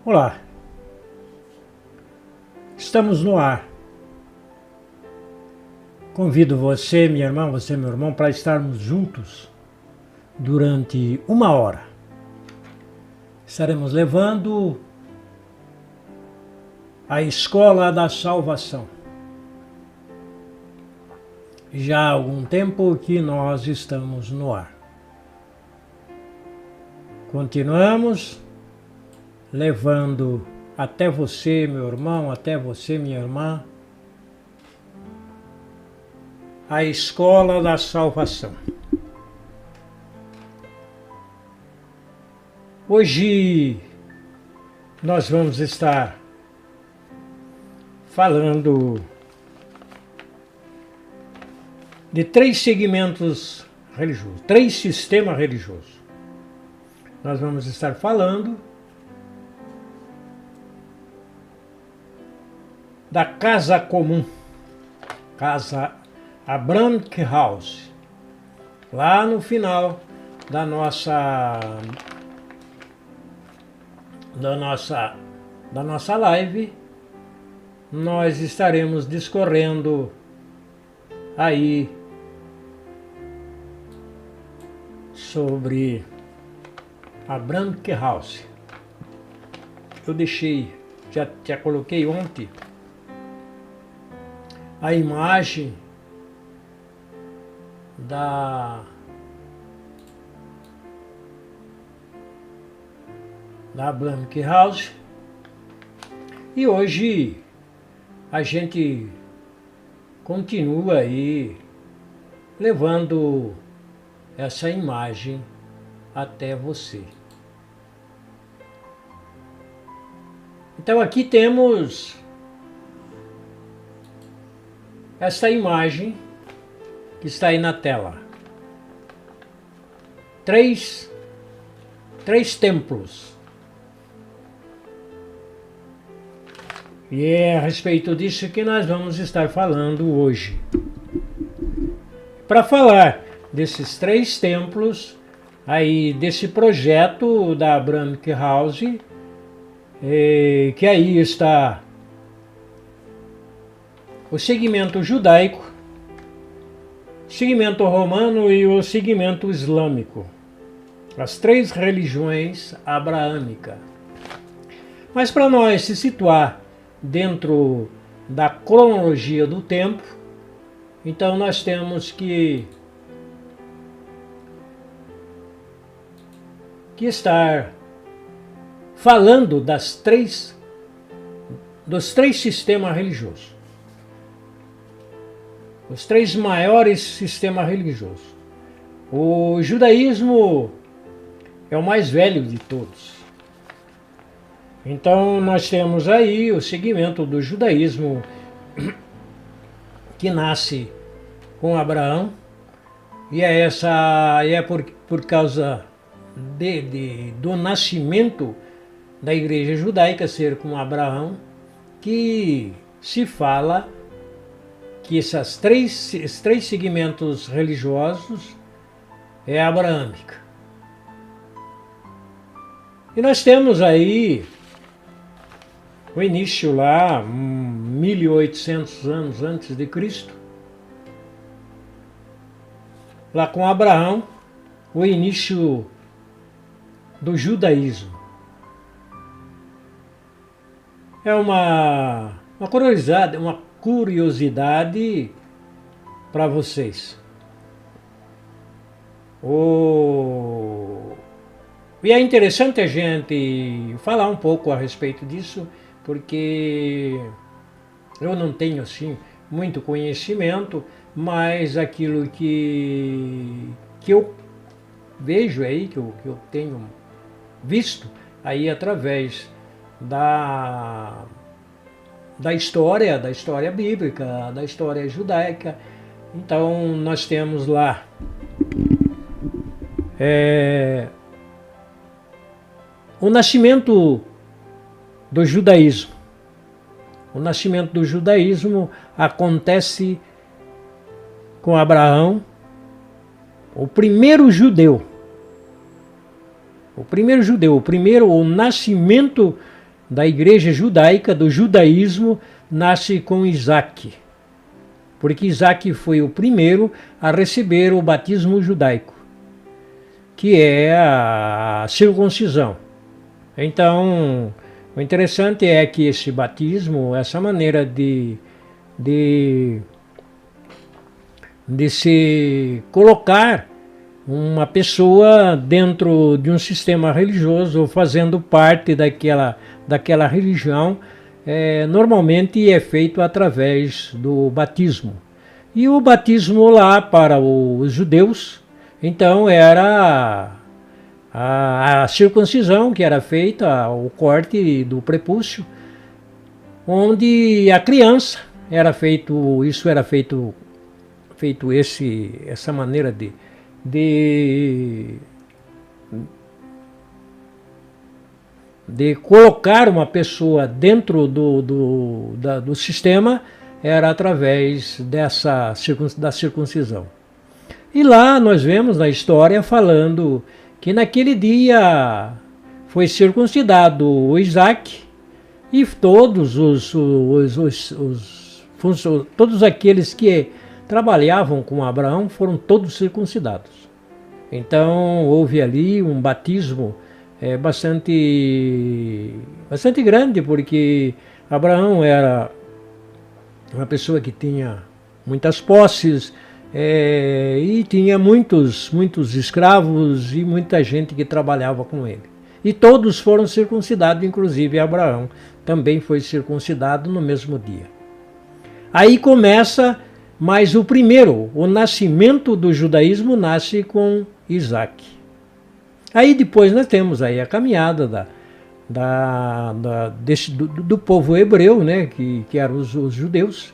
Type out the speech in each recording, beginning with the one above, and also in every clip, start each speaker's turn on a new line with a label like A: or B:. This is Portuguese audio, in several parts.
A: Olá, estamos no ar. Convido você, minha irmã, você, meu irmão, para estarmos juntos durante 1 hora. Estaremos levando a Escola da Salvação. Já há algum tempo que nós estamos no ar. Continuamos levando até você, meu irmão, até você, minha irmã, a Escola da Salvação. Hoje nós vamos estar falando de 3 segmentos religiosos, 3 sistemas religiosos. Nós vamos estar falando da Casa Comum, Casa Abrahamic House. Lá no final da nossa live, nós estaremos discorrendo aí sobre Abrahamic House. Eu deixei, já coloquei ontem a imagem da Abrahamic House, e hoje a gente continua aí levando essa imagem até você. Então aqui temos essa imagem que está aí na tela. Três templos. E é a respeito disso que nós vamos estar falando hoje. Para falar desses 3 templos, aí desse projeto da Abrahamic House, que aí está o segmento judaico, o segmento romano e o segmento islâmico. As 3 religiões abraâmicas. Mas para nós se situar dentro da cronologia do tempo, então nós temos que estar falando dos 3 sistemas religiosos. Os 3 maiores sistemas religiosos. O judaísmo é o mais velho de todos. Então nós temos aí o segmento do judaísmo que nasce com Abraão, e é por causa do nascimento da igreja judaica ser com Abraão que se fala que esses três segmentos religiosos é abraâmica. E nós temos aí o início lá, 1800 anos antes de Cristo, lá com Abraão, o início do judaísmo. É uma curiosidade para vocês. E é interessante a gente falar um pouco a respeito disso, porque eu não tenho assim muito conhecimento, mas aquilo que eu vejo aí, que eu tenho visto aí através da história bíblica, da história judaica. Então nós temos lá o nascimento do judaísmo. O nascimento do judaísmo acontece com Abraão, o primeiro judeu. O nascimento da igreja judaica, do judaísmo, nasce com Isaac. Porque Isaac foi o primeiro a receber o batismo judaico, que é a circuncisão. Então, o interessante é que esse batismo, essa maneira de se colocar uma pessoa dentro de um sistema religioso, fazendo parte daquela religião, normalmente é feito através do batismo. E o batismo lá para os judeus, então era a circuncisão que era feita, o corte do prepúcio, onde a criança era feito, isso era feito essa maneira de colocar uma pessoa dentro do sistema, era através da circuncisão. E lá nós vemos na história falando que naquele dia foi circuncidado o Isaac e todos todos aqueles que trabalhavam com Abraão foram todos circuncidados. Então houve ali um batismo bastante grande, porque Abraão era uma pessoa que tinha muitas posses, e tinha muitos escravos e muita gente que trabalhava com ele. E todos foram circuncidados, inclusive Abraão também foi circuncidado no mesmo dia. Aí começa, mas o nascimento do judaísmo nasce com Isaac. Aí depois nós temos aí a caminhada do povo hebreu, né, que eram os judeus,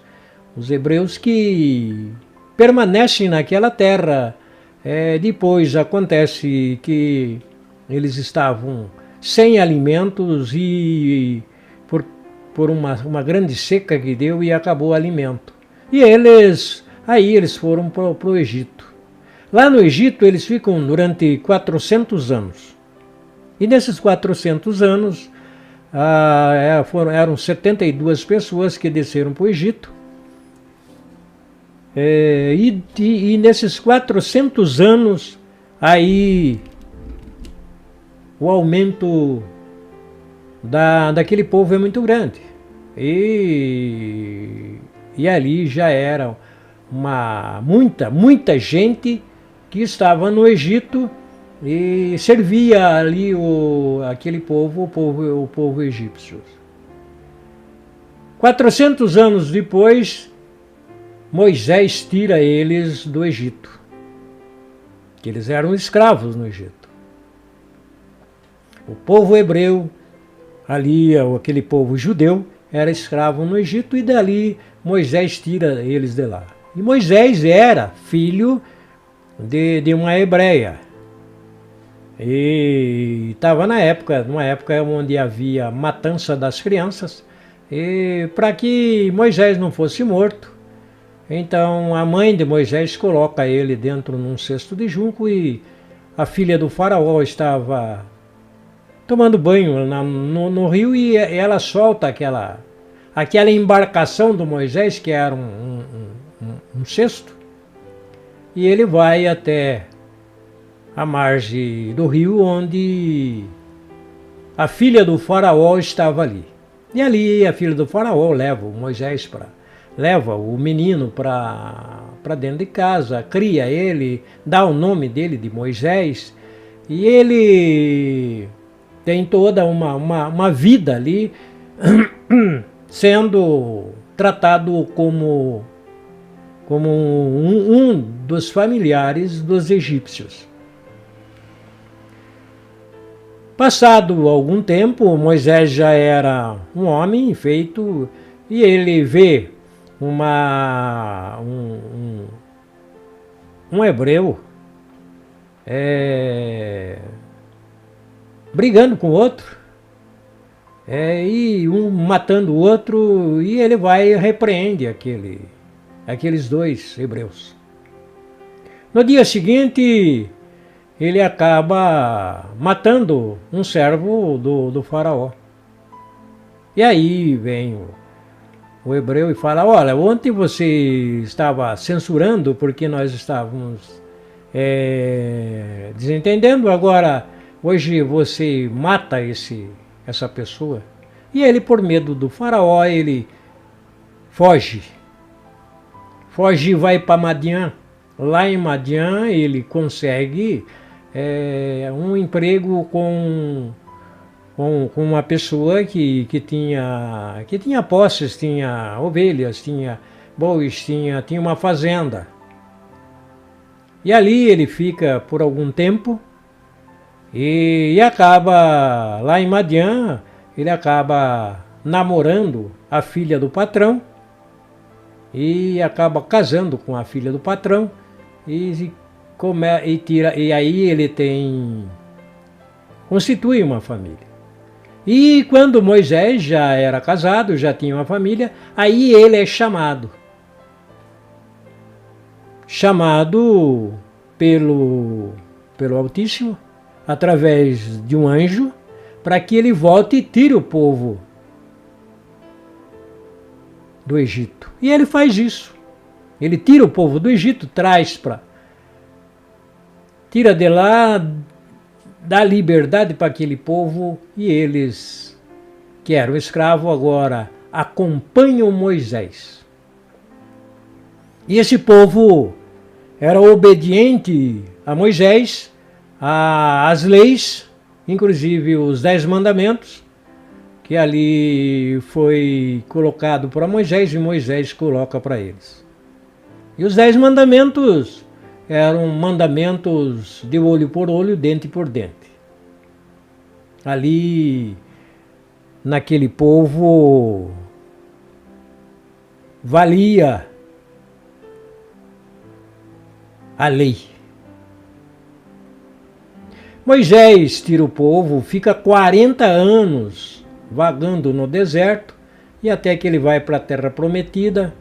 A: os hebreus que permanecem naquela terra. Depois acontece que eles estavam sem alimentos e por uma grande seca que deu, e acabou o alimento. E eles foram para o Egito. Lá no Egito eles ficam durante 400 anos. E nesses 400 anos eram 72 pessoas que desceram para o Egito. E nesses 400 anos, aí o aumento daquele povo é muito grande. E ali já era muita gente que estava no Egito e servia ali aquele povo, o povo egípcio. 400 anos depois, Moisés tira eles do Egito, que eles eram escravos no Egito. O povo hebreu, ali aquele povo judeu, era escravo no Egito, e dali Moisés tira eles de lá. E Moisés era filho de uma hebreia. E estava numa época onde havia matança das crianças, e para que Moisés não fosse morto, então a mãe de Moisés coloca ele dentro num cesto de junco, e a filha do faraó estava tomando banho no rio, e ela solta aquela embarcação do Moisés, que era um cesto, e ele vai até a margem do rio, onde a filha do faraó estava ali. E ali a filha do faraó leva o menino para dentro de casa, cria ele, dá o nome dele de Moisés, e ele tem toda uma vida ali, sendo tratado como um dos familiares dos egípcios. Passado algum tempo, Moisés já era um homem feito, e ele vê um hebreu brigando com o outro, e um matando o outro, e ele vai e repreende aqueles dois hebreus. No dia seguinte, ele acaba matando um servo do faraó. E aí vem o hebreu e fala, olha, ontem você estava censurando porque nós estávamos desentendendo, agora hoje você mata essa pessoa. E ele, por medo do faraó, ele foge e vai para Madian. Lá em Madian ele consegue um emprego com uma pessoa que tinha posses, tinha ovelhas, tinha bois, tinha uma fazenda. E ali ele fica por algum tempo e acaba, lá em Madian, ele acaba namorando a filha do patrão e acaba casando com a filha do patrão e aí ele constitui uma família. E quando Moisés já era casado, já tinha uma família, aí ele é chamado pelo Altíssimo, através de um anjo, para que ele volte e tire o povo do Egito. E ele faz isso. Ele tira o povo do Egito, tira de lá, dá liberdade para aquele povo, e eles, que eram escravos, agora acompanham Moisés. E esse povo era obediente a Moisés, às leis, inclusive os 10 mandamentos, que ali foi colocado para Moisés e Moisés coloca para eles. E os 10 mandamentos eram mandamentos de olho por olho, dente por dente. Ali, naquele povo, valia a lei. Moisés tira o povo, fica 40 anos vagando no deserto, e até que ele vai para a Terra Prometida.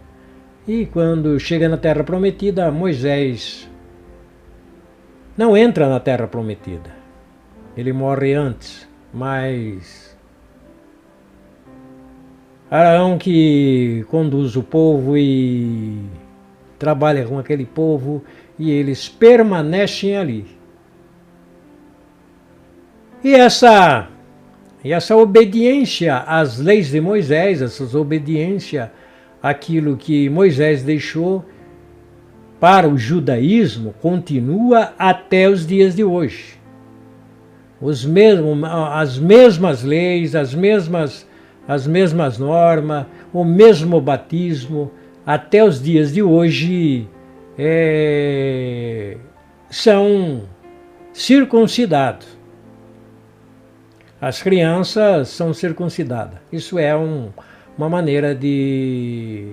A: E quando chega na Terra Prometida, Moisés não entra na Terra Prometida. Ele morre antes, mas Arão, que conduz o povo e trabalha com aquele povo, e eles permanecem ali. E essa obediência às leis de Moisés, essa obediência àquilo que Moisés deixou para o judaísmo, continua até os dias de hoje. As mesmas leis, as mesmas normas, o mesmo batismo, até os dias de hoje são circuncidados. As crianças são circuncidadas. Isso é uma maneira de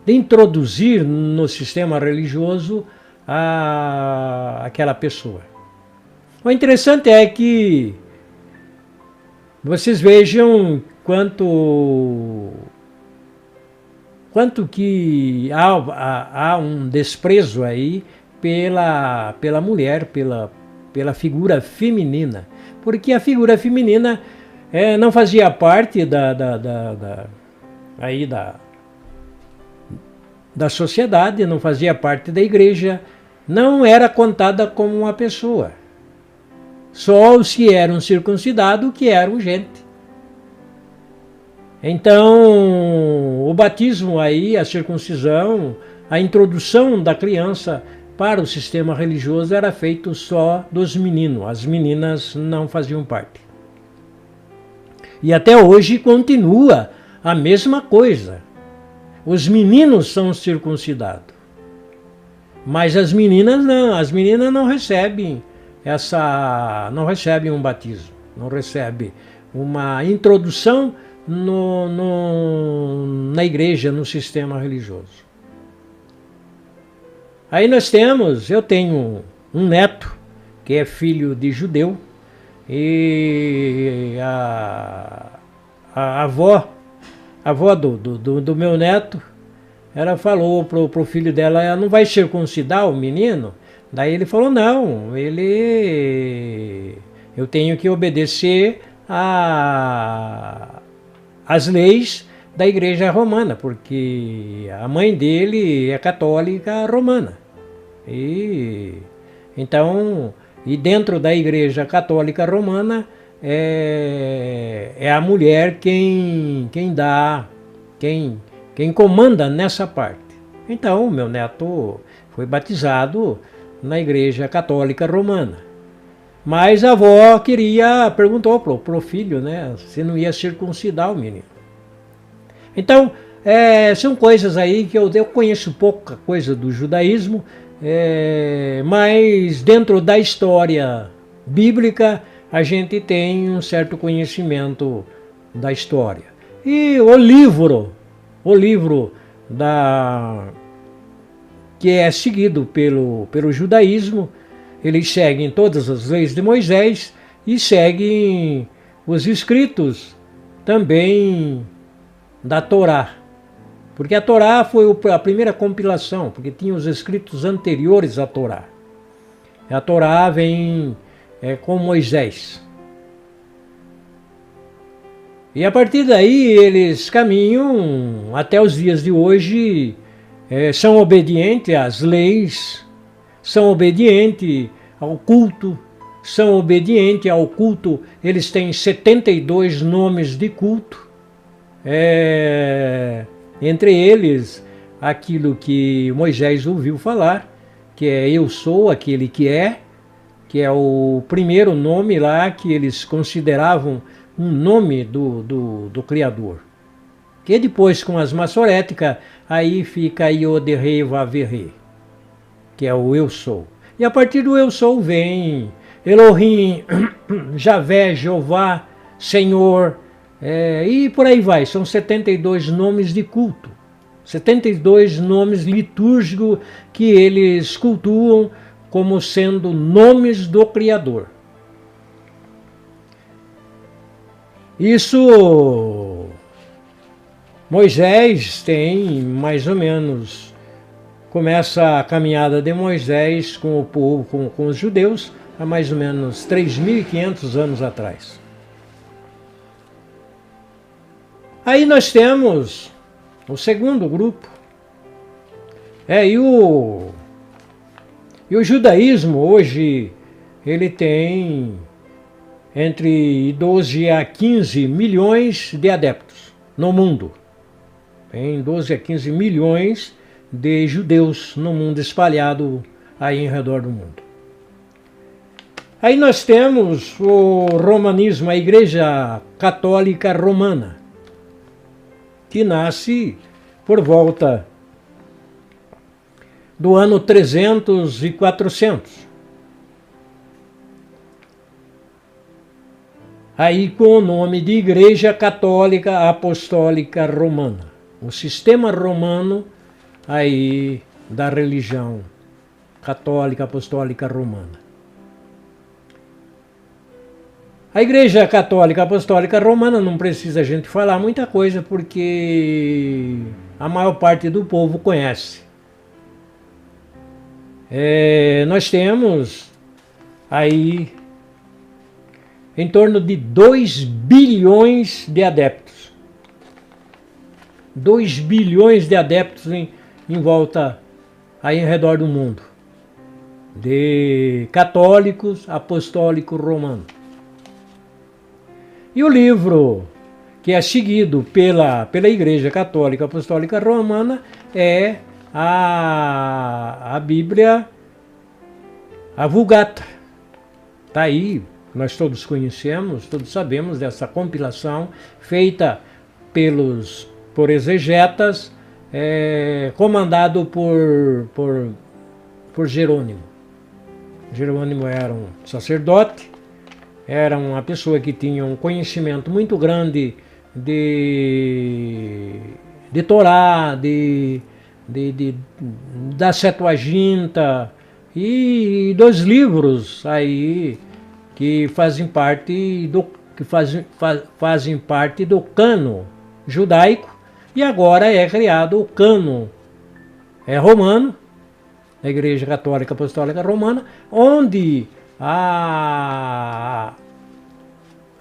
A: introduzir no sistema religioso aquela pessoa. O interessante é que vocês vejam quanto que há um desprezo aí pela mulher, pela figura feminina. Porque a figura feminina não fazia parte da sociedade, não fazia parte da igreja, não era contada como uma pessoa. Só os que eram circuncidados que eram gente. Então, o batismo aí, a circuncisão, a introdução da criança para o sistema religioso era feito só dos meninos, as meninas não faziam parte. E até hoje continua a mesma coisa. Os meninos são circuncidados, mas as meninas não recebem não recebem um batismo, não recebem uma introdução na igreja, no sistema religioso. Aí eu tenho um neto que é filho de judeu, e a avó do meu neto, ela falou pro filho dela, ela não vai circuncidar o menino? Daí ele falou, não, eu tenho que obedecer as leis da Igreja Romana, porque a mãe dele é católica romana. Então, dentro da Igreja Católica Romana, é a mulher quem comanda nessa parte. Então, meu neto foi batizado na Igreja Católica Romana. Mas a avó perguntou pro filho, né, se não ia circuncidar o menino. Então, são coisas aí que eu conheço pouca coisa do judaísmo, mas dentro da história bíblica a gente tem um certo conhecimento da história. E o livro que é seguido pelo judaísmo, eles seguem todas as leis de Moisés e seguem os escritos também da Torá. Porque a Torá foi a primeira compilação, porque tinha os escritos anteriores à Torá. A Torá vem com Moisés. E a partir daí eles caminham até os dias de hoje, são obedientes às leis, são obedientes ao culto, eles têm 72 nomes de culto, entre eles aquilo que Moisés ouviu falar, que é eu sou aquele que é o primeiro nome lá que eles consideravam um nome do Criador. Que depois com as maçoréticas, aí fica Yod-Heh Vav-Heh, que é o eu sou. E a partir do eu sou vem Elohim, Javé, Jeová, Senhor, e por aí vai. São 72 nomes de culto, 72 nomes litúrgicos que eles cultuam como sendo nomes do Criador. Isso Moisés tem mais ou menos, começa a caminhada de Moisés com o povo, com os judeus, há mais ou menos 3.500 anos atrás. Aí nós temos o segundo grupo, e o judaísmo hoje, ele tem entre 12 a 15 milhões de adeptos no mundo. Tem 12 a 15 milhões de judeus no mundo, espalhado aí em redor do mundo. Aí nós temos o romanismo, a Igreja Católica Romana, que nasce por volta do ano 300 e 400. Aí com o nome de Igreja Católica Apostólica Romana. O sistema romano aí da religião católica apostólica romana. A Igreja Católica Apostólica Romana não precisa a gente falar muita coisa, porque a maior parte do povo conhece. Nós temos aí em torno de 2 bilhões de adeptos. 2 bilhões de adeptos em volta, aí em redor do mundo, de católicos apostólicos romanos. E o livro que é seguido pela Igreja Católica Apostólica Romana é a Bíblia, a Vulgata. Está aí, nós todos conhecemos, todos sabemos dessa compilação feita por exegetas, comandado por Jerônimo. Jerônimo era um sacerdote, era uma pessoa que tinha um conhecimento muito grande de Torá, da Septuaginta e dos livros aí que fazem parte do cânon judaico, e agora é criado o cânon romano, da Igreja Católica Apostólica Romana, onde a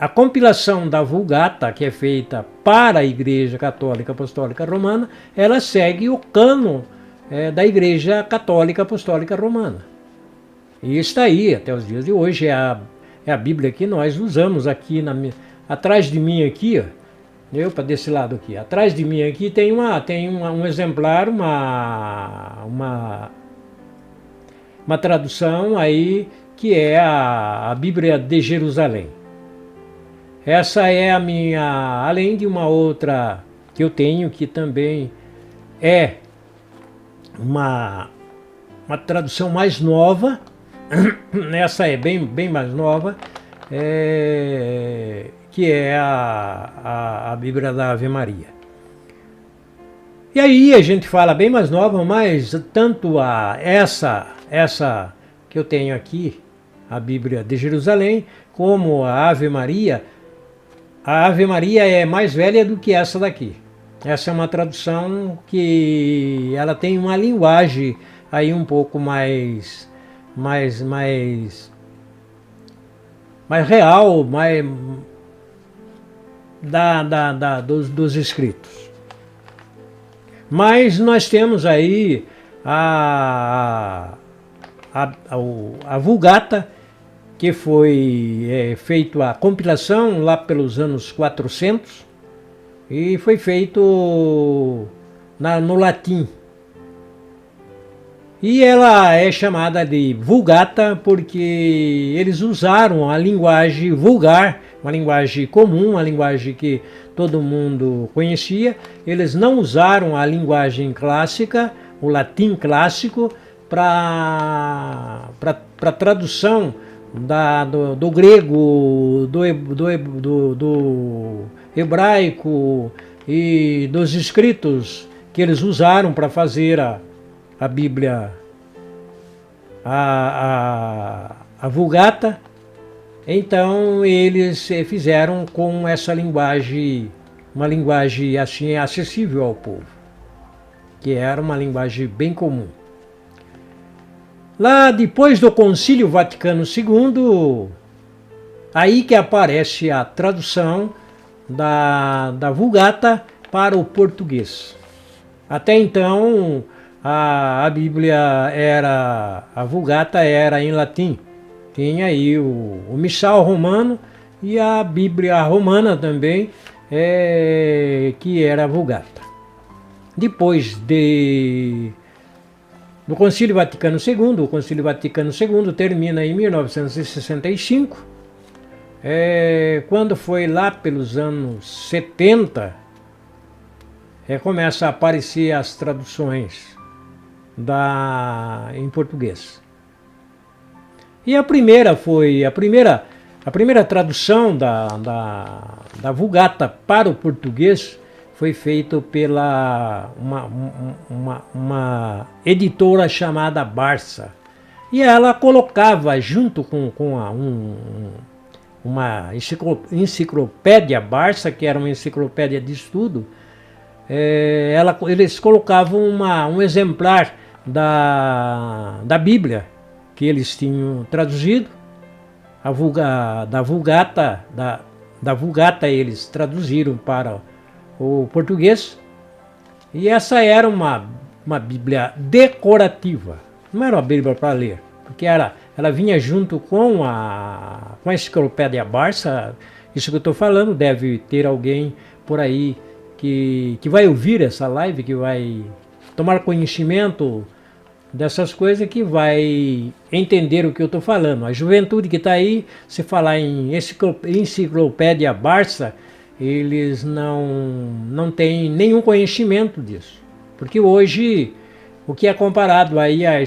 A: a compilação da Vulgata, que é feita para a Igreja Católica Apostólica Romana, ela segue o cânon da Igreja Católica Apostólica Romana. E está aí, até os dias de hoje, é a Bíblia que nós usamos aqui, atrás de mim aqui, ó, para desse lado aqui, atrás de mim aqui tem um exemplar, uma tradução aí, que é a Bíblia de Jerusalém. Essa é a minha, além de uma outra que eu tenho, que também é uma tradução mais nova. Essa é bem mais nova, que é a Bíblia da Ave Maria. E aí a gente fala bem mais nova, mas tanto essa que eu tenho aqui, a Bíblia de Jerusalém, como a Ave Maria é mais velha do que essa daqui. Essa é uma tradução que ela tem uma linguagem aí um pouco mais real, dos escritos. Mas nós temos aí a Vulgata, que foi feito a compilação lá pelos anos 400 e foi feito no latim. E ela é chamada de Vulgata porque eles usaram a linguagem vulgar, uma linguagem comum, uma linguagem que todo mundo conhecia. Eles não usaram a linguagem clássica, o latim clássico, para tradução do grego, do hebraico e dos escritos que eles usaram para fazer a Bíblia, a Vulgata. Então eles fizeram com essa linguagem, uma linguagem assim acessível ao povo, que era uma linguagem bem comum. Lá depois do Concílio Vaticano II, aí que aparece a tradução da Vulgata para o português. Até então a Bíblia a Vulgata era em latim. Tinha aí o Missal romano e a Bíblia romana também, que era a Vulgata. Depois do Concílio Vaticano II, o Concílio Vaticano II termina em 1965, quando foi lá pelos anos 70, começa a aparecer as traduções em português. E a primeira tradução da Vulgata para o português foi feito pela uma editora chamada Barça. E ela colocava junto com uma enciclopédia Barça, que era uma enciclopédia de estudo, eles colocavam um exemplar da Bíblia que eles tinham traduzido, da Vulgata eles traduziram para o português, e essa era uma Bíblia decorativa, não era uma Bíblia para ler, porque ela vinha junto com a enciclopédia Barça. Isso que eu estou falando, deve ter alguém por aí que vai ouvir essa live, que vai tomar conhecimento dessas coisas, que vai entender o que eu estou falando. A juventude que está aí, se falar em enciclopédia Barça, eles não têm nenhum conhecimento disso. Porque hoje, o que é comparado aí à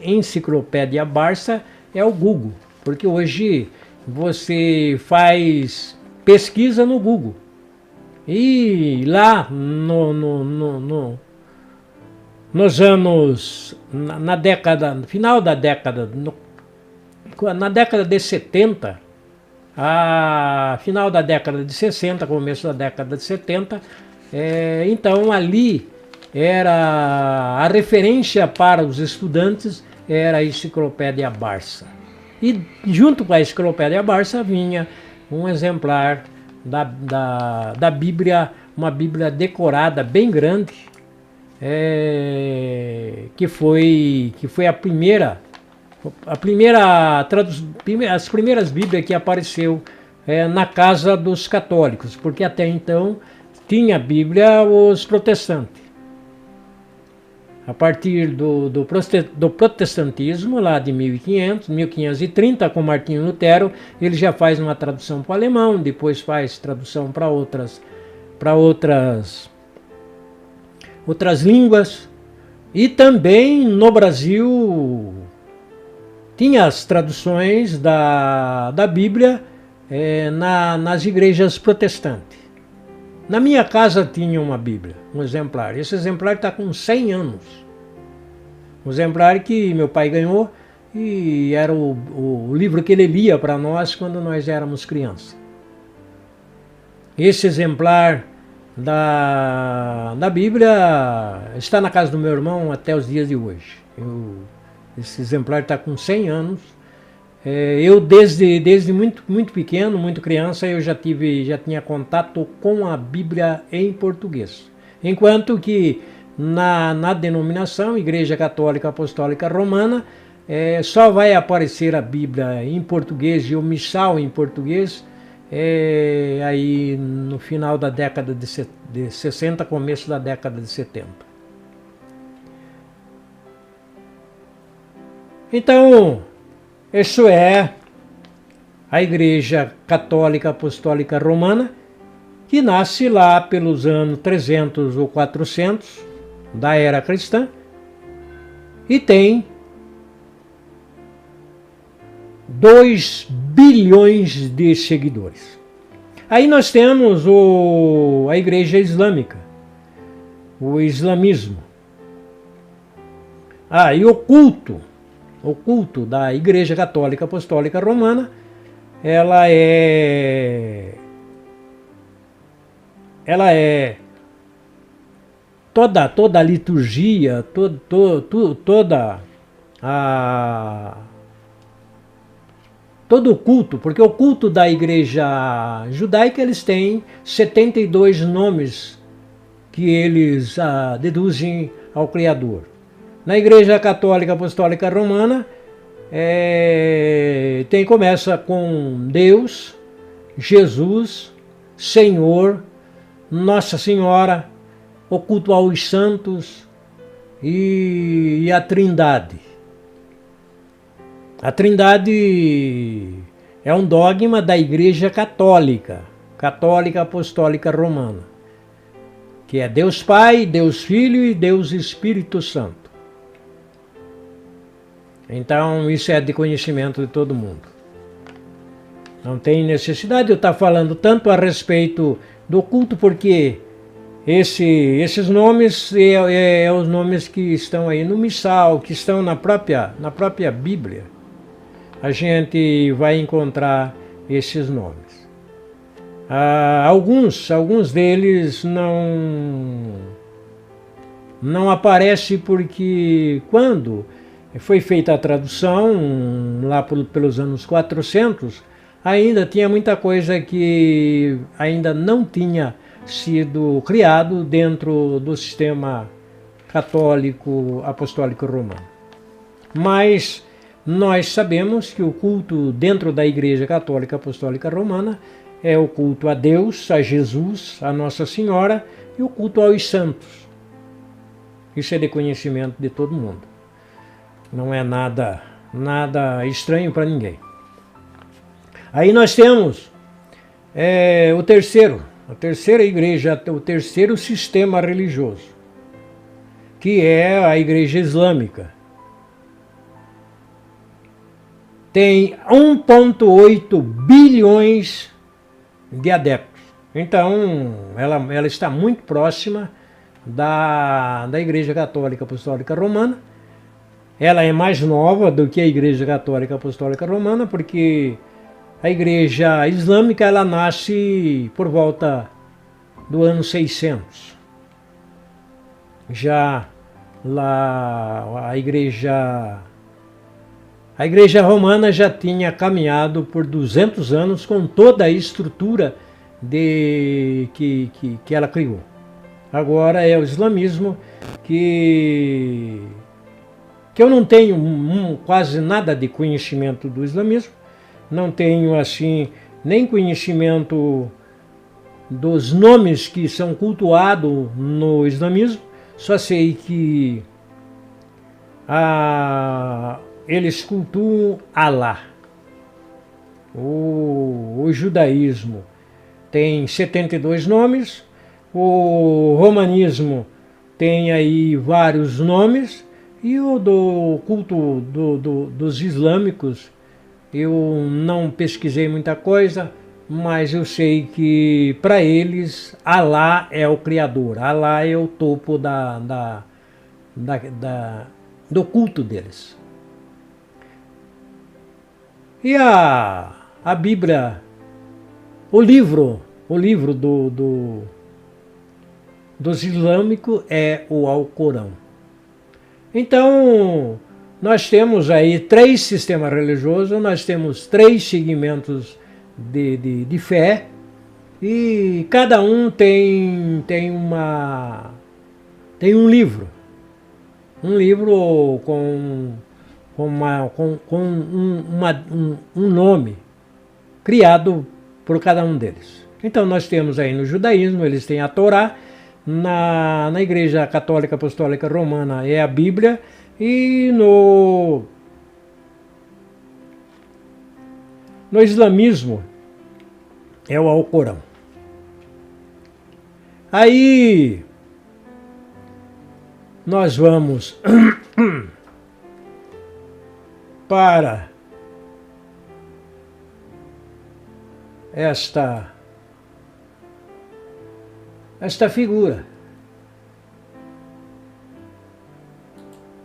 A: enciclopédia Barça é o Google. Porque hoje você faz pesquisa no Google. E lá nos anos, final da década, na década de 70, final da década de 60, começo da década de 70, então ali era a referência para os estudantes, era a enciclopédia Barça. E junto com a enciclopédia Barça vinha um exemplar da Bíblia, uma Bíblia decorada bem grande, que foi as primeiras Bíblias que apareceu na casa dos católicos, porque até então tinha Bíblia os protestantes. A partir do protestantismo, lá de 1530, com Martinho Lutero, ele já faz uma tradução para o alemão, depois faz tradução para outras línguas. E também no Brasil tinha as traduções da Bíblia nas igrejas protestantes. Na minha casa tinha uma Bíblia, um exemplar. Esse exemplar está com 100 anos. Um exemplar que meu pai ganhou e era o livro que ele lia para nós quando nós éramos crianças. Esse exemplar da Bíblia está na casa do meu irmão até os dias de hoje. Esse exemplar está com 100 anos. Eu desde muito pequeno, muito criança, eu já tinha contato com a Bíblia em português. Enquanto que na denominação Igreja Católica Apostólica Romana, só vai aparecer a Bíblia em português e o missal em português aí no final da década de 60, começo da década de 70. Então, isso é a Igreja Católica Apostólica Romana, que nasce lá pelos anos 300 ou 400 da era cristã e tem 2 bilhões de seguidores. Aí nós temos a Igreja Islâmica, o islamismo. E o culto da Igreja Católica Apostólica Romana, ela é toda a liturgia, todo o culto, porque o culto da Igreja Judaica, eles têm 72 nomes que eles deduzem ao Criador. Na Igreja Católica Apostólica Romana, começa com Deus, Jesus, Senhor, Nossa Senhora, o culto aos santos e a Trindade. A Trindade é um dogma da Igreja Católica Apostólica Romana, que é Deus Pai, Deus Filho e Deus Espírito Santo. Então, isso é de conhecimento de todo mundo. Não tem necessidade de eu estar falando tanto a respeito do culto, porque esses nomes são os nomes que estão aí no missal, que estão na própria Bíblia. A gente vai encontrar esses nomes. Alguns deles não aparecem porque quando foi feita a tradução, lá pelos anos 400, ainda tinha muita coisa que ainda não tinha sido criado dentro do sistema católico apostólico romano. Mas nós sabemos que o culto dentro da Igreja Católica Apostólica Romana é o culto a Deus, a Jesus, a Nossa Senhora e o culto aos santos. Isso é de conhecimento de todo mundo. Não é nada estranho para ninguém. Aí nós temos a terceira igreja, o terceiro sistema religioso, que é a Igreja Islâmica. Tem 1,8 bilhões de adeptos. Então, ela está muito próxima da Igreja Católica Apostólica Romana. Ela é mais nova do que a Igreja Católica Apostólica Romana, porque a Igreja Islâmica ela nasce por volta do ano 600. Já lá a Igreja A Igreja Romana já tinha caminhado por 200 anos com toda a estrutura que ela criou. Agora é o islamismo que eu não tenho quase nada de conhecimento do islamismo, não tenho assim nem conhecimento dos nomes que são cultuados no islamismo, só sei que eles cultuam Alá. O judaísmo tem 72 nomes, o romanismo tem aí vários nomes, e o do culto dos islâmicos eu não pesquisei muita coisa, mas eu sei que para eles Alá é o criador, Alá é o topo do culto deles. E a Bíblia, o livro dos islâmicos é o Alcorão. Então, nós temos aí 3 sistemas religiosos, nós temos 3 segmentos de fé, e cada um tem um livro. Um livro com um nome criado por cada um deles. Então nós temos aí no judaísmo, eles têm a Torá, na Igreja Católica Apostólica Romana é a Bíblia, e no islamismo é o Alcorão. Aí nós vamos para esta figura.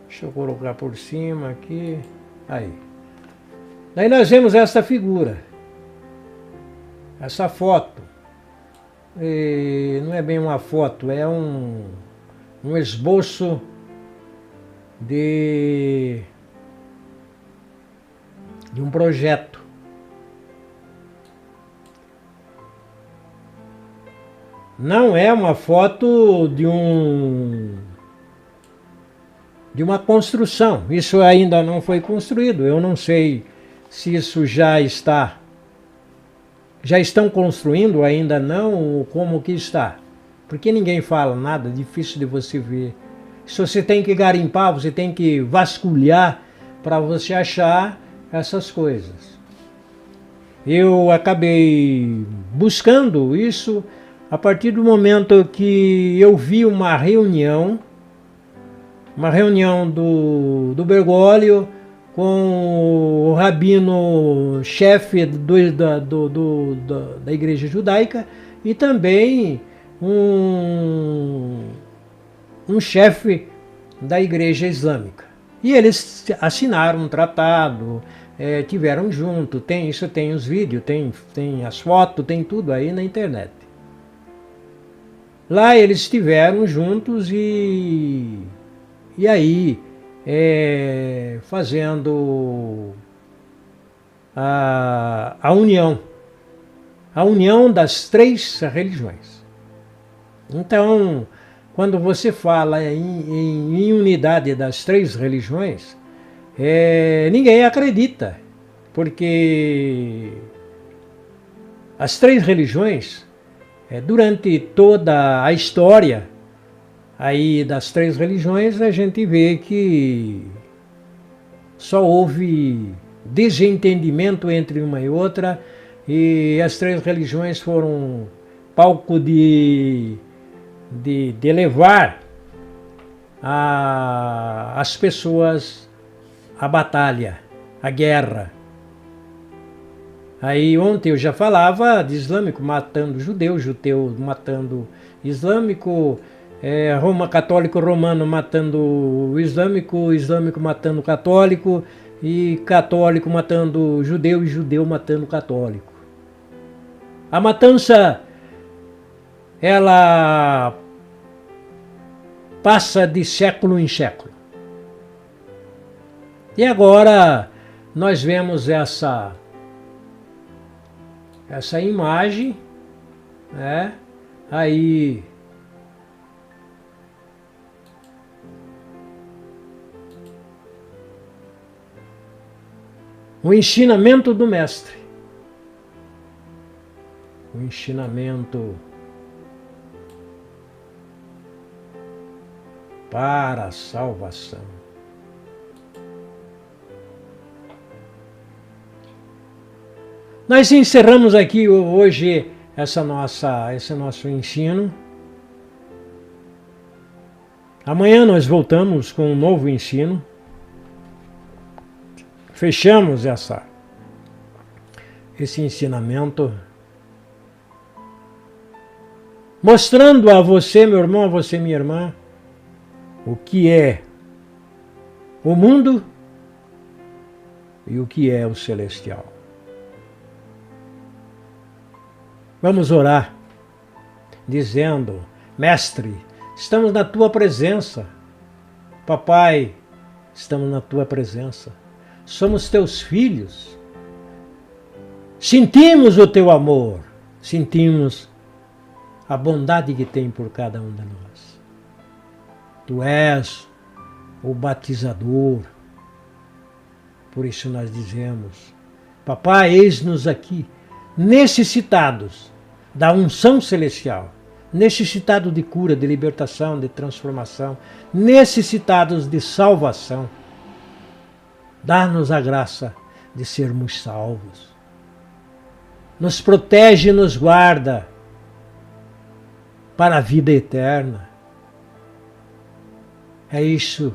A: Deixa eu colocar por cima aqui. Aí. Daí nós vemos esta figura. Essa foto. E não é bem uma foto, é um esboço de um projeto. Não é uma foto de uma construção. Isso ainda não foi construído. Eu não sei se isso já estão construindo, ainda não, ou como que está. Porque ninguém fala nada, difícil de você ver. Se você tem que garimpar, você tem que vasculhar para você achar essas coisas. Eu acabei buscando isso a partir do momento que eu vi uma reunião do Bergoglio com o rabino chefe da igreja judaica e também um chefe da igreja islâmica. E eles assinaram um tratado, tiveram junto, tem os vídeos, tem as fotos, tem tudo aí na internet. Lá eles estiveram juntos e aí fazendo a união das 3 religiões. Então, quando você fala em unidade das 3 religiões, ninguém acredita, porque as 3 religiões, durante toda a história aí das 3 religiões, a gente vê que só houve desentendimento entre uma e outra, e as 3 religiões foram palco de levar as pessoas à batalha, à guerra. Aí ontem eu já falava de islâmico matando judeu, judeu matando islâmico, Roma católico romano matando o islâmico, islâmico matando o católico, e católico matando judeu e judeu matando católico. A matança, ela passa de século em século. E agora nós vemos essa imagem, né? Aí o ensinamento do mestre, o ensinamento para a salvação. Nós encerramos aqui hoje esse nosso ensino. Amanhã nós voltamos com um novo ensino. Fechamos esse ensinamento, mostrando a você, meu irmão, a você, minha irmã, o que é o mundo e o que é o celestial. Vamos orar, dizendo: Mestre, estamos na Tua presença. Papai, estamos na Tua presença. Somos Teus filhos. Sentimos o Teu amor. Sentimos a bondade que tem por cada um de nós. Tu és o batizador. Por isso nós dizemos: Papai, eis-nos aqui, necessitados da unção celestial, necessitados de cura, de libertação, de transformação, necessitados de salvação. Dá-nos a graça de sermos salvos. Nos protege e nos guarda para a vida eterna. É isso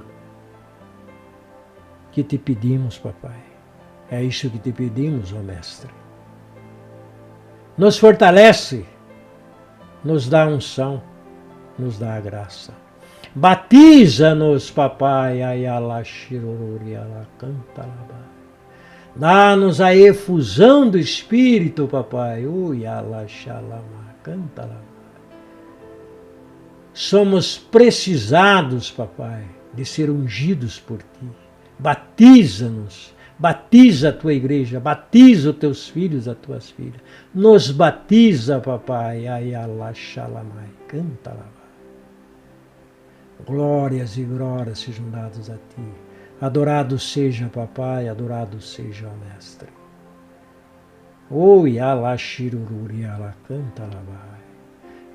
A: que te pedimos, papai. É isso que te pedimos, ó Mestre. Nos fortalece, nos dá unção, nos dá a graça. Batiza-nos, papai, ayala shirorori ala cantalaba. Dá-nos a efusão do Espírito, papai, uyala shalama cantalaba. Somos precisados, papai, de ser ungidos por ti. Batiza-nos, batiza a tua igreja, batiza os teus filhos, as tuas filhas. Nos batiza, papai, ayala shalamai cantalaba. Glórias e glórias sejam dadas a ti. Adorado seja, papai, adorado seja o Mestre. Oi, ala shirururi, ala cantalabai.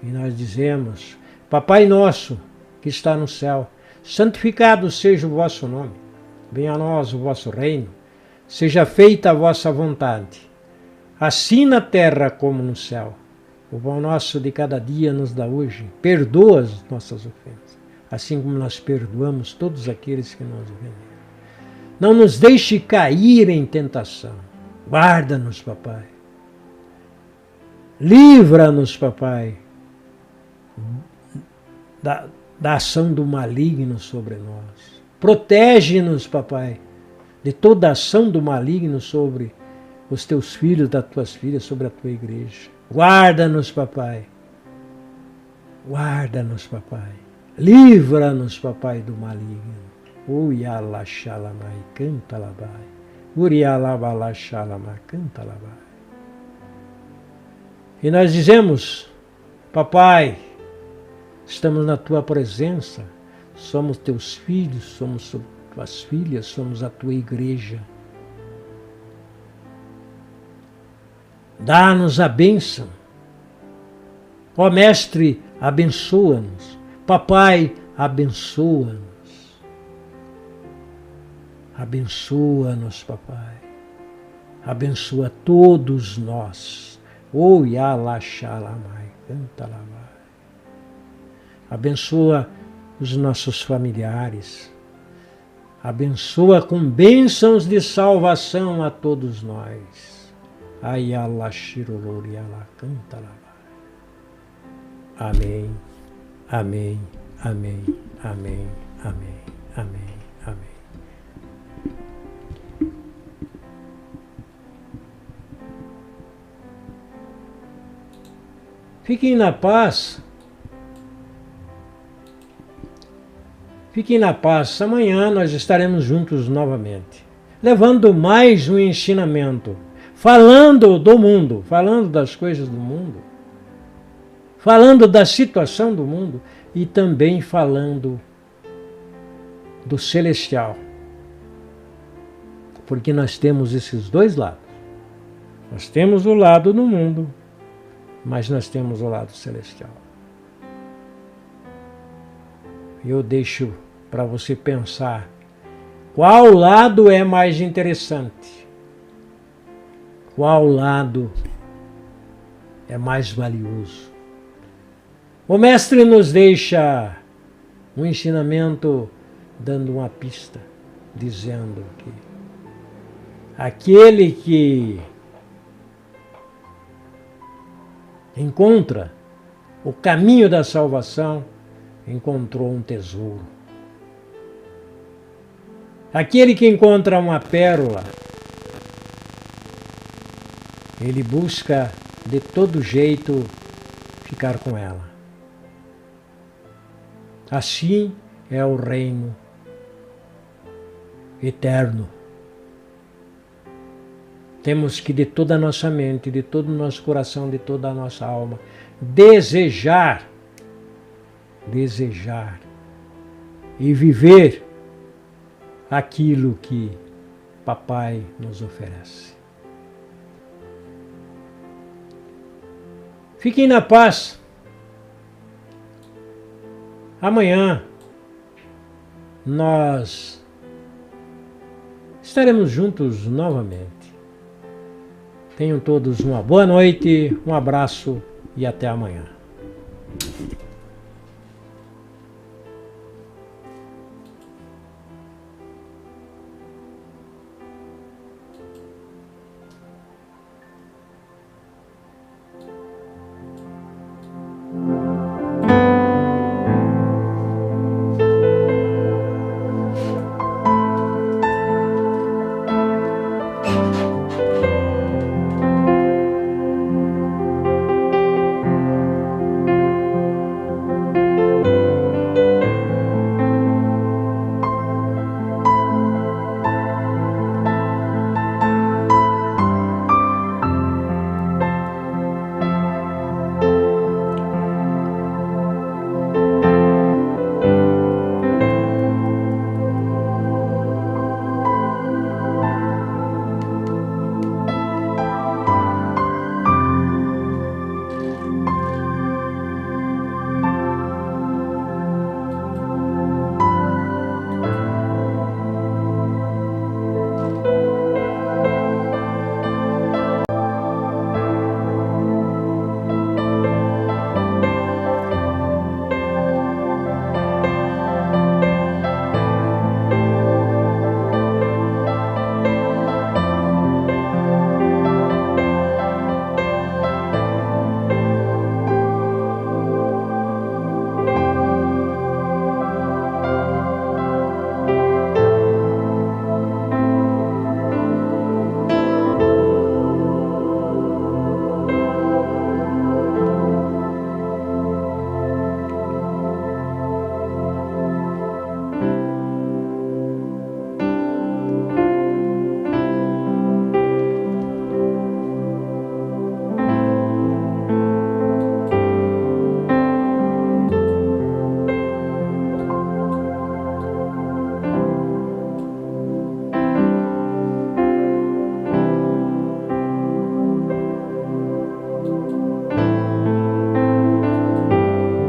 A: E nós dizemos: Papai nosso que está no céu, santificado seja o vosso nome. Venha a nós o vosso reino. Seja feita a vossa vontade, assim na terra como no céu. O pão nosso de cada dia nos dá hoje. Perdoa as nossas ofensas, assim como nós perdoamos todos aqueles que nos ofenderam. Não nos deixe cair em tentação. Guarda-nos, papai. Livra-nos, papai, da ação do maligno sobre nós. Protege-nos, papai, de toda a ação do maligno sobre os teus filhos, das tuas filhas, sobre a tua igreja. Guarda-nos, papai. Guarda-nos, papai. Livra-nos, papai, do maligno. Uyala shalamai cantalabai. Urialabala shalamai cantalabai. E nós dizemos: Papai, estamos na tua presença, somos teus filhos, somos tuas filhas, somos a tua igreja. Dá-nos a bênção. Ó Mestre, abençoa-nos. Papai, abençoa-nos. Abençoa-nos, papai. Abençoa todos nós. Oh, yala shalamai, cantalamai. Abençoa os nossos familiares. Abençoa com bênçãos de salvação a todos nós. Ayala shirolori ala cantalamai. Amém. Amém. Amém. Amém. Amém. Amém. Amém. Fiquem na paz. Fiquem na paz. Amanhã nós estaremos juntos novamente. levando mais um ensinamento, falando do mundo, falando das coisas do mundo, falando da situação do mundo e também falando do celestial. Porque nós temos esses dois lados. Nós temos o lado do mundo, mas nós temos o lado celestial. Eu deixo para você pensar qual lado é mais interessante, qual lado é mais valioso. O mestre nos deixa um ensinamento dando uma pista, dizendo que aquele que encontra o caminho da salvação encontrou um tesouro. Aquele que encontra uma pérola, ele busca de todo jeito ficar com ela. Assim é o reino eterno. Temos que de toda a nossa mente, de todo o nosso coração, de toda a nossa alma, desejar e viver aquilo que Papai nos oferece. Fiquem na paz. Amanhã nós estaremos juntos novamente. Tenham todos uma boa noite, um abraço e até amanhã.